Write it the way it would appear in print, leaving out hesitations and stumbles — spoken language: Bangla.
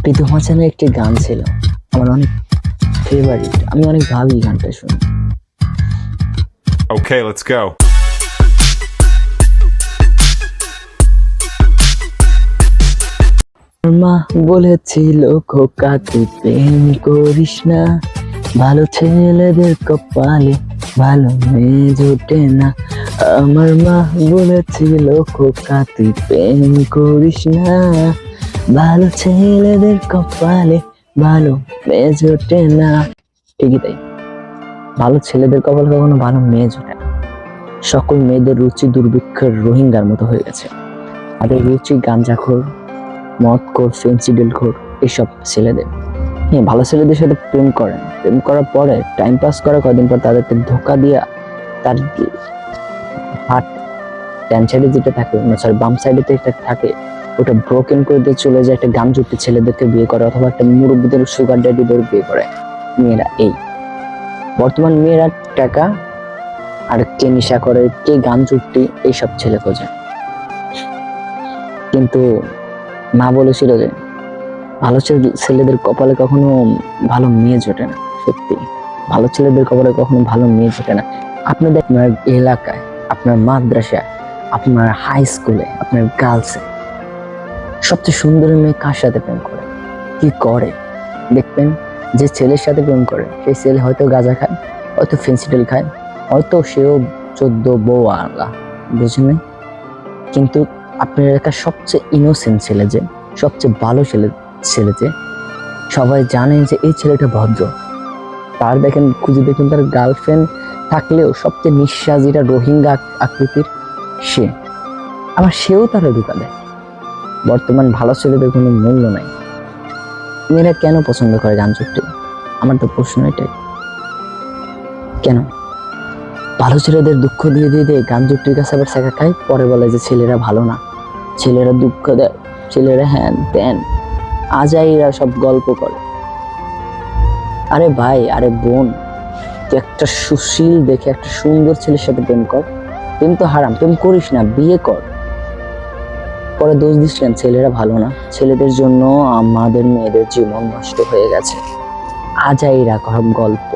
প্রীতম হাসানের একটি গান ছিল আমার অনেক ফেভারিট, আমি অনেক ভাবি গানটা শুনি। Okay, let's go. মা বলেছিল খোকা তুই প্রেম করিস না, ভালো ছেলেদের কপালে ভালো মেয়ে জোটে না। আমার মা বলেছিল খোকা তুই প্রেম করিস না, ভালো ছেলেদের কপালে ভালো মেয়ে জোটে না। ঠিকই তাই, ভালো ছেলেদের কপালে কখনো ভালো মেয়ে জোটে না। সকল মেয়েদের রুচি দুর্ভিক্ষের রোহিঙ্গার মতো হয়ে গেছে। তাদের রুচি গাঁজাখোর, মদখোর, ফেন্সিডিলখোর এইসব ছেলেদের। হ্যাঁ, ভালো ছেলেদের সাথে প্রেম করেন, প্রেম করার পরে টাইম পাস করা কদিন পর তাদেরকে ধোকা দিয়া তার হার্ট ডান সাইডে যেটা থাকে, সরি বাম সাইডে যেটা থাকে ওটা ব্রোকেন করে দিয়ে চলে যায় একটা গামজুটি ছেলেদেরকে বিয়ে করে, অথবা একটা মুরব্বীদের সুগার ড্যাডিদের বিয়ে করে মেয়েরা। এই বর্তমান মেয়েরা টাকা আর কে নেশা করে, কে গান চুক্তি, এইসব ছেলে খোঁজে। কিন্তু মা বলেছিল যে ভালো ছেলেদের কপালে কখনো ভালো মেয়ে জোটে না। সত্যি, ভালো ছেলেদের কপালে কখনো ভালো মেয়ে জোটে না। আপনি দেখেন আপনার এলাকায়, আপনার মাদ্রাসায়, আপনার হাই স্কুলে, আপনার গার্লসে সবচেয়ে সুন্দর মেয়ে কার সাথে প্রেম করে, কি করে দেখবেন? যে ছেলের সাথে প্রেম করে সেই ছেলে হয়তো গাঁজা খায়, হয়তো ফেন্সিডিল খায়, হয়তো সেও 14 বউ আলা, বুঝলেন? কিন্তু আপনার এলাকার সবচেয়ে ইনোসেন্ট ছেলে, যে সবচেয়ে ভালো ছেলে যে সবাই জানেন যে এই ছেলেটা ভদ্র, তার দেখেন খুঁজে দেখুন তার গার্লফ্রেন্ড থাকলেও সবচেয়ে নিঃশ্বাস যেটা রোহিঙ্গা আকৃতির, সে আবার সেও তারা ধোকা দেয়। বর্তমান ভালো ছেলেদের কোনো মূল্য নাই। মেয়েরা কেন পছন্দ করে গান চুক্তি? আমার তো প্রশ্ন এটাই, কেন? ভালো ছেলেদের দুঃখ দিয়ে দিয়ে দিয়ে গান চুক্তির কাছে আবার শেখা খায়, পরে বলে যে ছেলেরা ভালো না, ছেলেরা দুঃখ দেয়, ছেলেরা হ্যান ত্যান, আজাইরা সব গল্প করে। আরে ভাই, আরে বোন, তুই একটা সুশীল দেখে একটা সুন্দর ছেলের সাথে প্রেম কর। প্রেম তো হারাম, প্রেম করিস না, বিয়ে কর। পরে দোষ দিচ্ছেন ছেলেরা ভালো না, ছেলেদের জন্য আমাদের মেয়েদের জীবন নষ্ট হয়ে গেছে, আজাইরা সব গল্প।